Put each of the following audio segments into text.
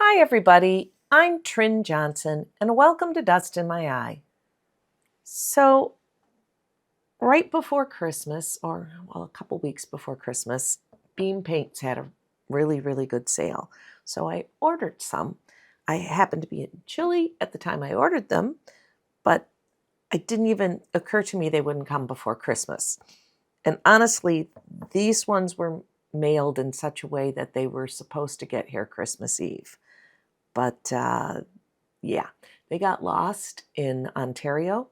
Hi everybody, I'm Trin Johnson and welcome to Dust in My Eye. So right before Christmas, or well, a couple weeks before Christmas, Beam Paints had a really good sale. So I ordered some. I happened to be in Chile at the time I ordered them, but it didn't even occur to me they wouldn't come before Christmas. And honestly, these ones were mailed in such a way that they were supposed to get here Christmas Eve. But yeah, they got lost in Ontario.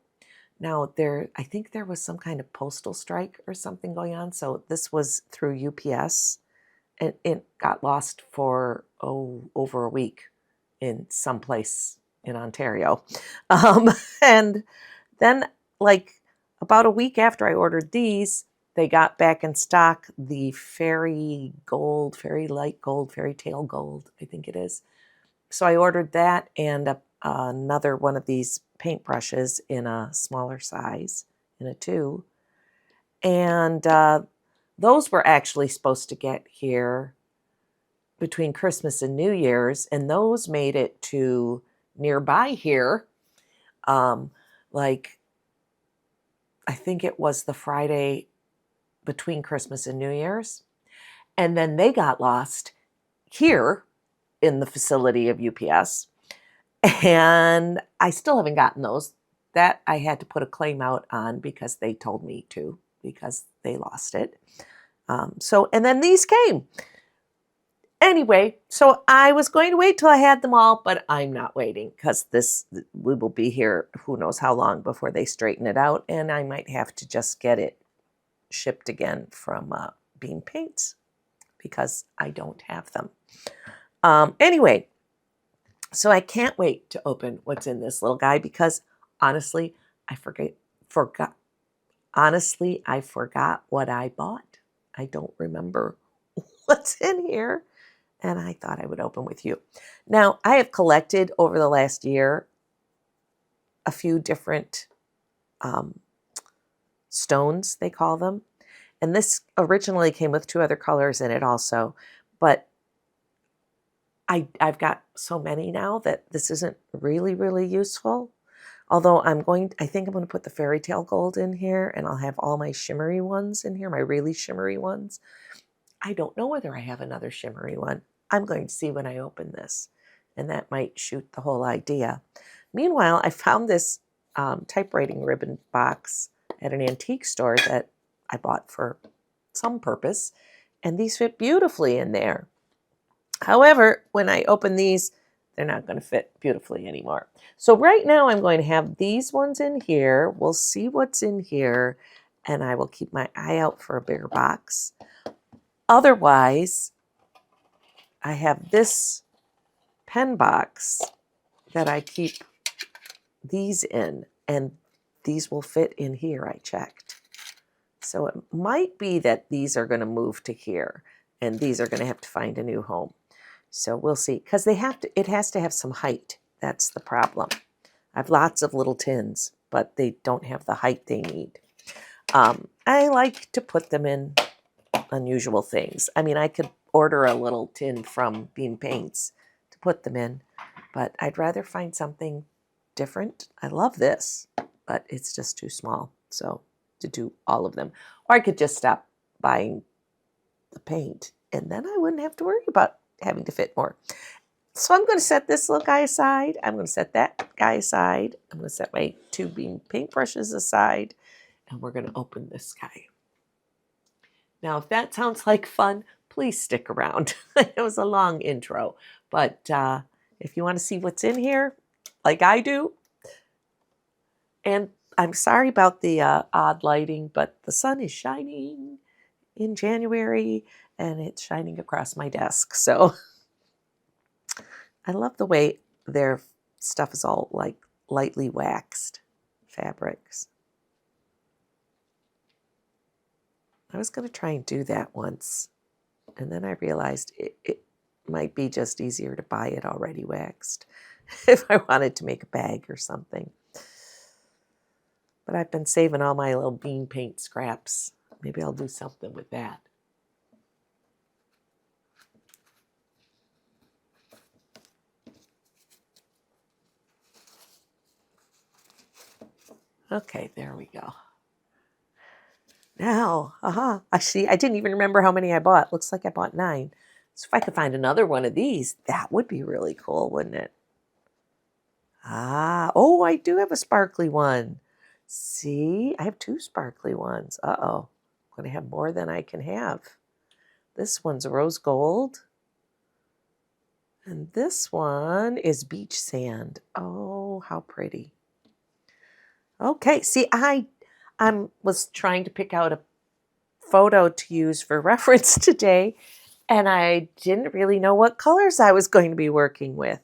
Now I think there was some kind of postal strike or something going on. So this was through UPS, and it got lost for over a week in some place in Ontario. Um, and then, like about a week after I ordered these, they got back in stock the fairy gold, fairy light gold, fairy tale gold, I think it is. So I ordered that and another one of these paintbrushes in a smaller size, in a 2. And those were actually supposed to get here between Christmas and New Year's, and those made it to nearby here. Like, I think it was the Friday between Christmas and New Year's. And then they got lost here in the facility of UPS. And I still haven't gotten those. That I had to put a claim out on because they told me to, because they lost it. And then these came. Anyway, so I was going to wait till I had them all, but I'm not waiting because we will be here who knows how long before they straighten it out, and I might have to just get it shipped again from Beam Paints because I don't have them. Anyway, so I can't wait to open what's in this little guy because honestly, I forgot. Honestly, I forgot what I bought. I don't remember what's in here, and I thought I would open with you. Now, I have collected over the last year a few different stones, they call them. And this originally came with 2 other colors in it also, but I've got so many now that this isn't really useful. Although I think I'm going to put the fairy tale gold in here, and I'll have all my shimmery ones in here, my really shimmery ones. I don't know whether I have another shimmery one. I'm going to see when I open this, and that might shoot the whole idea. Meanwhile, I found this typewriting ribbon box at an antique store that I bought for some purpose, and these fit beautifully in there. However, when I open these, they're not going to fit beautifully anymore. So right now I'm going to have these ones in here. We'll see what's in here, and I will keep my eye out for a bigger box. Otherwise, I have this pen box that I keep these in, and these will fit in here, I checked. So it might be that these are going to move to here, and these are going to have to find a new home. So we'll see, because it has to have some height. That's the problem. I have lots of little tins, but they don't have the height they need. I like to put them in unusual things. I mean, I could order a little tin from Beam Paints to put them in, but I'd rather find something different. I love this, but it's just too small, so to do all of them. Or I could just stop buying the paint, and then I wouldn't have to worry about having to fit more. So I'm going to set this little guy aside. I'm going to set that guy aside. I'm going to set my 2 Beam paintbrushes aside, and we're going to open this guy. Now, if that sounds like fun, please stick around. It was a long intro, but if you want to see what's in here, like I do, and I'm sorry about the odd lighting, but the sun is shining in January, and it's shining across my desk. So I love the way their stuff is all like lightly waxed fabrics. I was going to try and do that once, and then I realized it might be just easier to buy it already waxed if I wanted to make a bag or something. But I've been saving all my little bean paint scraps. Maybe I'll do something with that. Okay, there we go. Now, I see. I didn't even remember how many I bought. Looks like I bought 9. So if I could find another one of these, that would be really cool, wouldn't it? Oh, I do have a sparkly one. See, I have 2 sparkly ones. Uh-oh. I'm going to have more than I can have. This one's rose gold. And this one is beach sand. Oh, how pretty. Okay, see, I was trying to pick out a photo to use for reference today, and I didn't really know what colors I was going to be working with.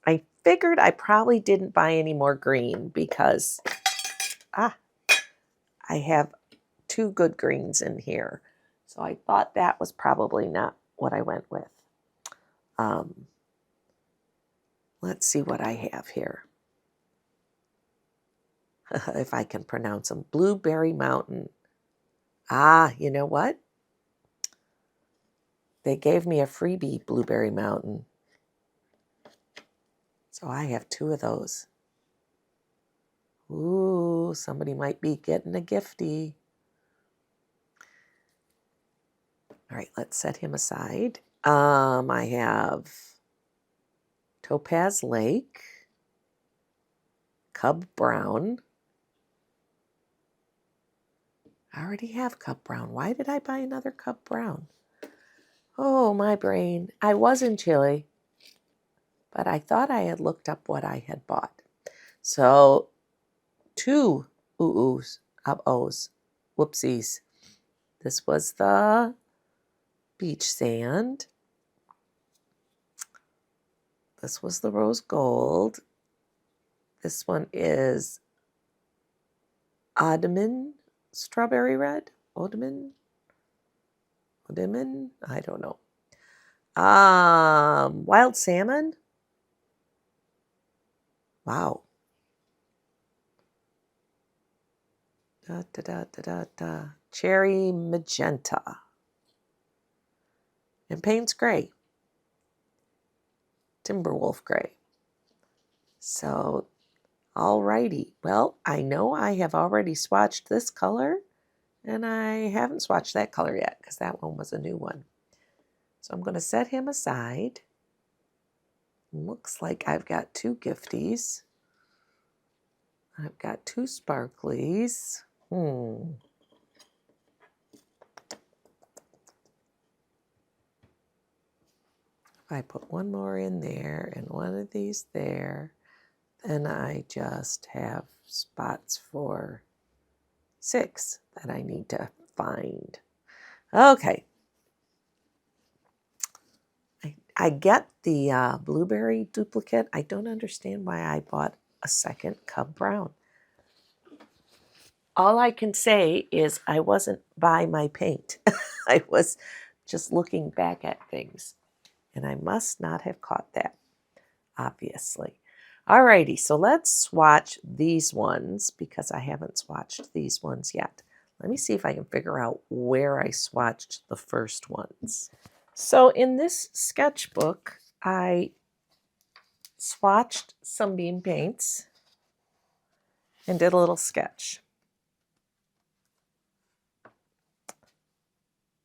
I figured I probably didn't buy any more green because I have 2 good greens in here. So I thought that was probably not what I went with. Let's see what I have here. If I can pronounce them. Blueberry Mountain. You know what? They gave me a freebie Blueberry Mountain. So I have 2 of those. Ooh, somebody might be getting a gifty. All right, let's set him aside. I have Topaz Lake, Cub Brown. I already have Cub Brown. Why did I buy another Cub Brown? Oh, my brain. I was in Chile, but I thought I had looked up what I had bought. So 2 oohs, ohs, whoopsies. This was the beach sand. This was the rose gold. This one is Odman strawberry red. Odman? I don't know. Wild salmon. Wow. Cherry magenta. And Payne's gray. Timberwolf gray. So, alrighty. Well, I know I have already swatched this color, and I haven't swatched that color yet because that one was a new one. So I'm going to set him aside. Looks like I've got 2 gifties. I've got 2 sparklies. If I put one more in there and one of these there, then I just have spots for 6 that I need to find. Okay. I get the blueberry duplicate. I don't understand why I bought a second Cub Brown. All I can say is I wasn't by my paint. I was just looking back at things. And I must not have caught that, obviously. Alrighty, so let's swatch these ones because I haven't swatched these ones yet. Let me see if I can figure out where I swatched the first ones. So in this sketchbook, I swatched Sunbeam paints and did a little sketch.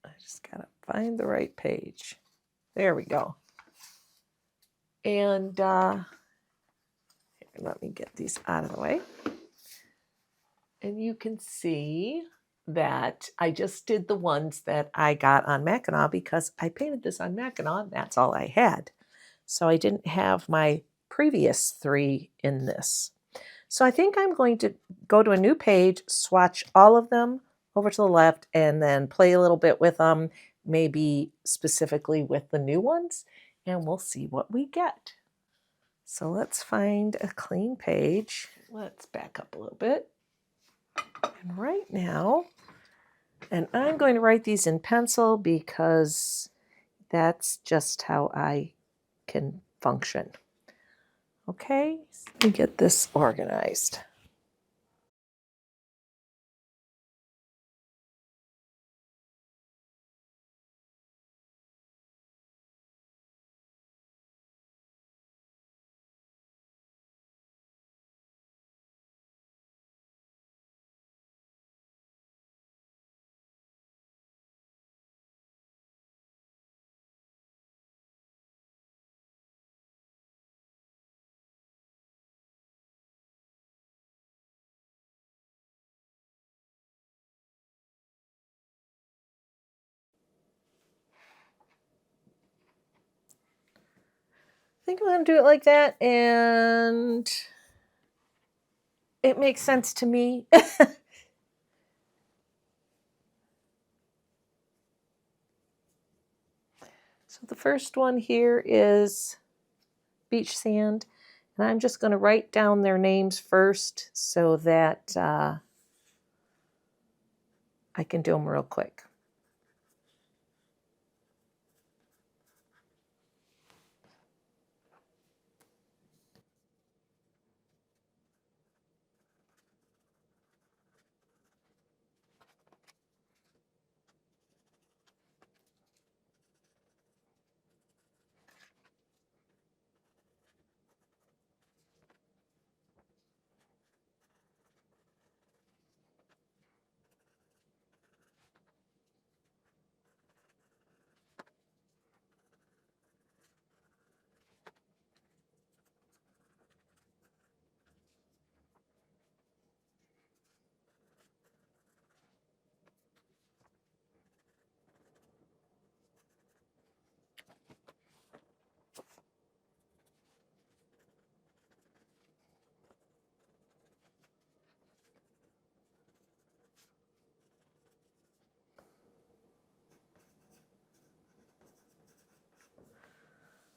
I just gotta find the right page. There we go. And let me get these out of the way. And you can see that I just did the ones that I got on Mackinac because I painted this on Mackinac and that's all I had. So I didn't have my previous 3 in this. So I think I'm going to go to a new page, swatch all of them over to the left, and then play a little bit with them, maybe specifically with the new ones, and we'll see what we get. So let's find a clean page. Let's back up a little bit. And right now, and I'm going to write these in pencil because that's just how I can function. Okay, let me get this organized. think I'm going to do it like that, and it makes sense to me. So the first one here is beach sand, and I'm just going to write down their names first so that I can do them real quick.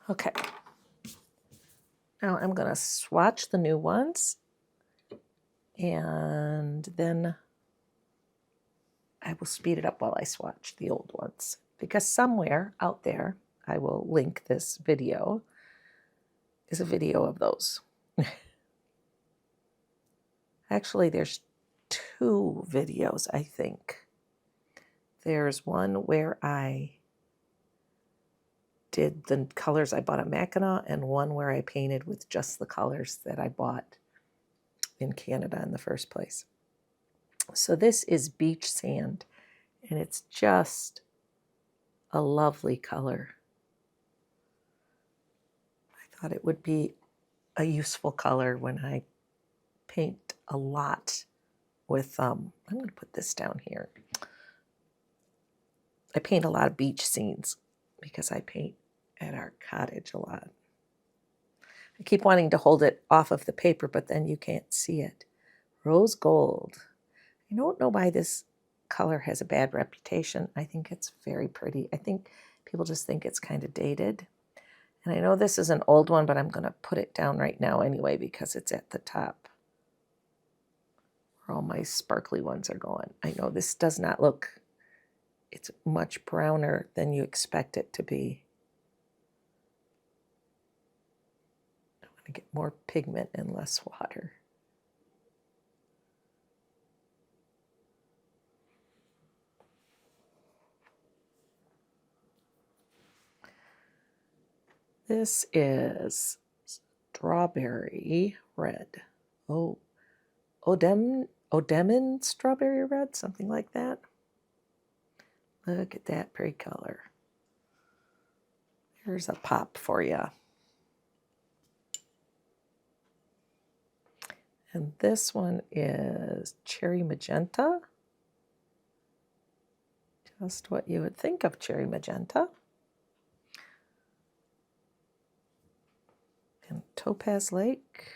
Okay. Now I'm going to swatch the new ones, and then I will speed it up while I swatch the old ones, because somewhere out there, I will link this video, is a video of those. Actually, there's 2 videos, I think. There's one where I did the colors I bought at Mackinac, and one where I painted with just the colors that I bought in Canada in the first place. So this is beach sand, and it's just a lovely color. I thought it would be a useful color when I paint a lot with, I'm going to put this down here. I paint a lot of beach scenes because I paint at our cottage a lot. I keep wanting to hold it off of the paper, but then you can't see it. Rose gold. I don't know why this color has a bad reputation. I think it's very pretty. I think people just think it's kind of dated. And I know this is an old one, but I'm going to put it down right now anyway because it's at the top where all my sparkly ones are going. I know this does not look, it's much browner than you expect it to be. I want to get more pigment and less water. This is strawberry red. Oh, Odemon strawberry red, something like that. Look at that pretty color. Here's a pop for you. And this one is cherry magenta. Just what you would think of cherry magenta. And Topaz Lake.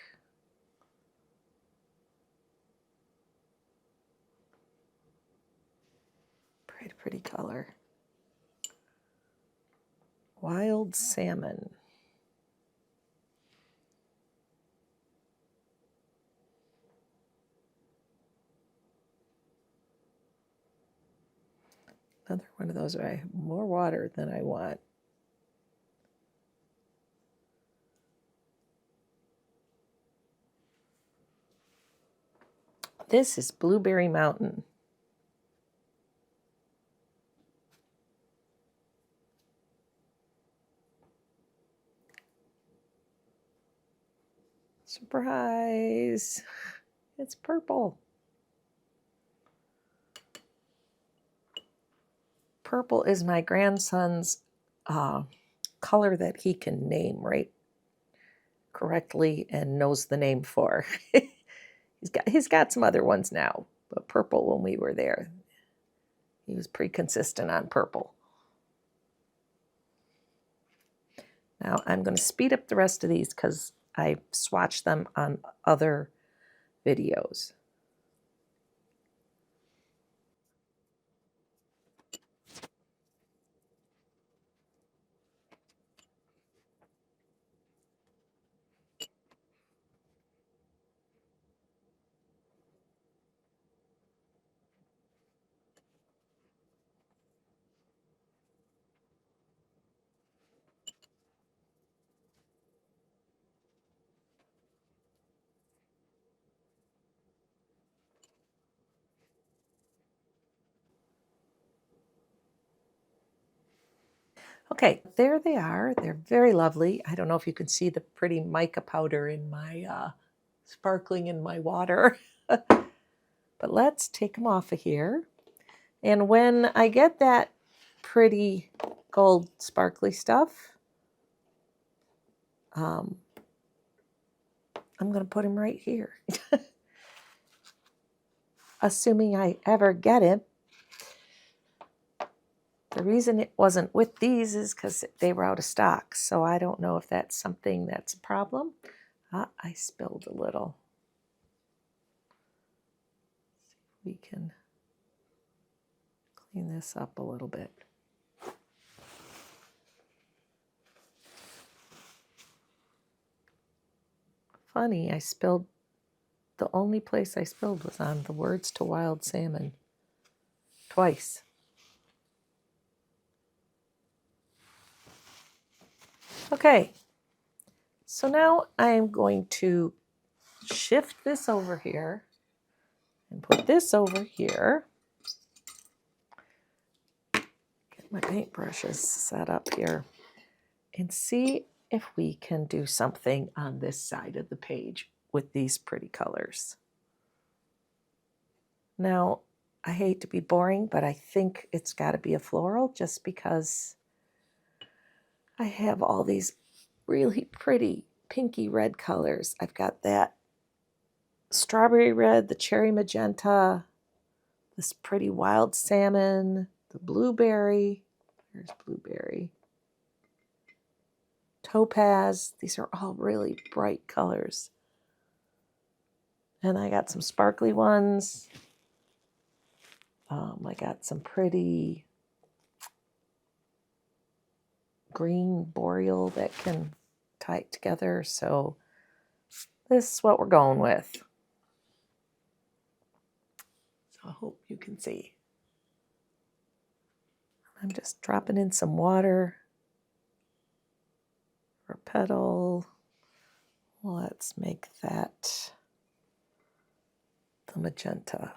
Pretty color. Wild salmon. Another one of those where I have more water than I want. This is Blueberry Mountain. Surprise! It's purple. Purple is my grandson's color that he can name right correctly and knows the name for. He's got some other ones now, but purple, when we were there, he was pretty consistent on purple. Now I'm going to speed up the rest of these because I swatched them on other videos. Okay, there they are. They're very lovely. I don't know if you can see the pretty mica powder in my sparkling in my water. But let's take them off of here. And when I get that pretty gold sparkly stuff, I'm going to put him right here. Assuming I ever get it. The reason it wasn't with these is because they were out of stock. So I don't know if that's something that's a problem. I spilled a little. We can clean this up a little bit. Funny, I spilled, the only place I spilled was on the words to wild salmon. Twice. Okay, so now I am going to shift this over here and put this over here. Get my paintbrushes set up here and see if we can do something on this side of the page with these pretty colors. Now, I hate to be boring, but I think it's got to be a floral just because I have all these really pretty pinky red colors. I've got that strawberry red, the cherry magenta, this pretty wild salmon, the blueberry. There's blueberry. Topaz. These are all really bright colors. And I got some sparkly ones. I got some pretty green boreal that can tie it together. So this is what we're going with. So I hope you can see. I'm just dropping in some water for a petal. Let's make that the magenta.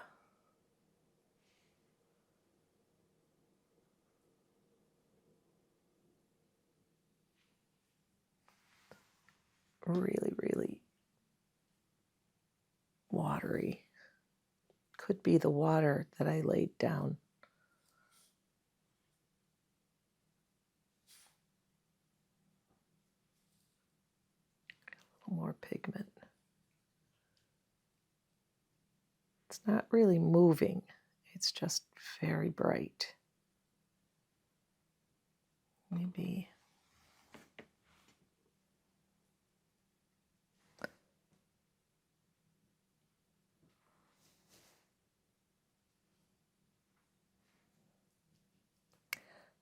Really, really watery. Could be the water that I laid down. A little more pigment. It's not really moving. It's just very bright. Maybe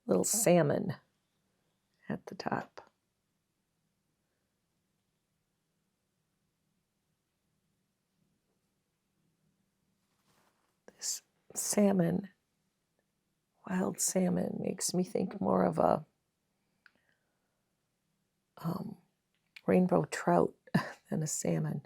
little salmon at the top. This salmon, wild salmon, makes me think more of a rainbow trout than a salmon.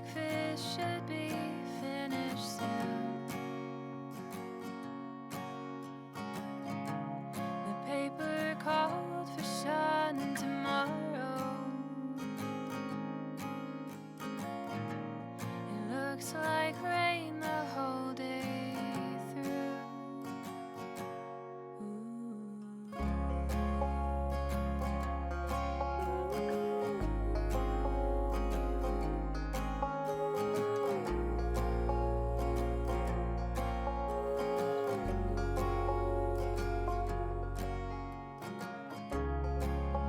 breakfast should be finished soon. The paper called for sun tomorrow. It looks like rain the whole day through.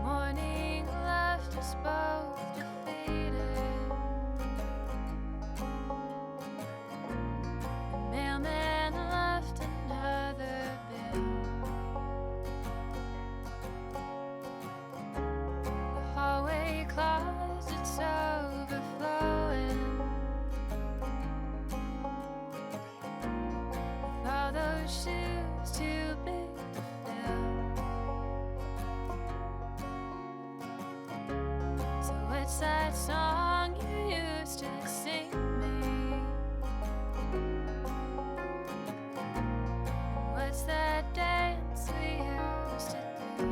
Morning left us both defeated. The mailman left another bill. The hallway closet's overflowing with all those shoes too big to fill. So what's that song you used to sing me? What's that dance we used to do?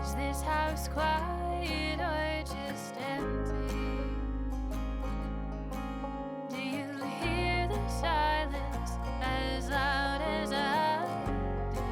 Is this house quiet or just empty? Do you hear the silence as loud as I do?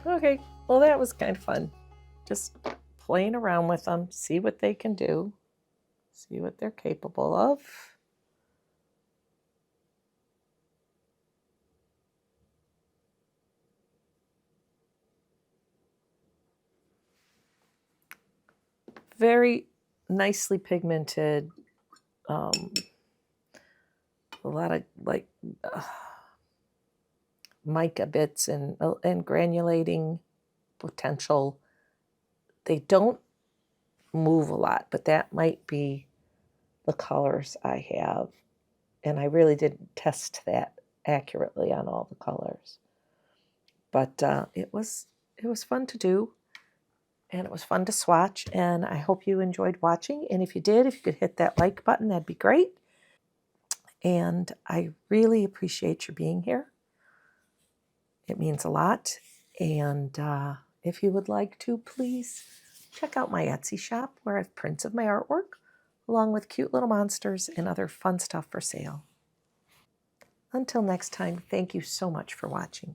Okay, well, that was kind of fun. Just playing around with them, see what they can do, see what they're capable of. Very nicely pigmented. A lot of like mica bits and granulating potential. They don't move a lot, but that might be the colors I have. And I really didn't test that accurately on all the colors. But it was fun to do, and it was fun to swatch, and I hope you enjoyed watching. And if you did, if you could hit that like button, that'd be great. And I really appreciate your being here. It means a lot. And if you would like to, please check out my Etsy shop where I have prints of my artwork, along with cute little monsters and other fun stuff for sale. Until next time, thank you so much for watching.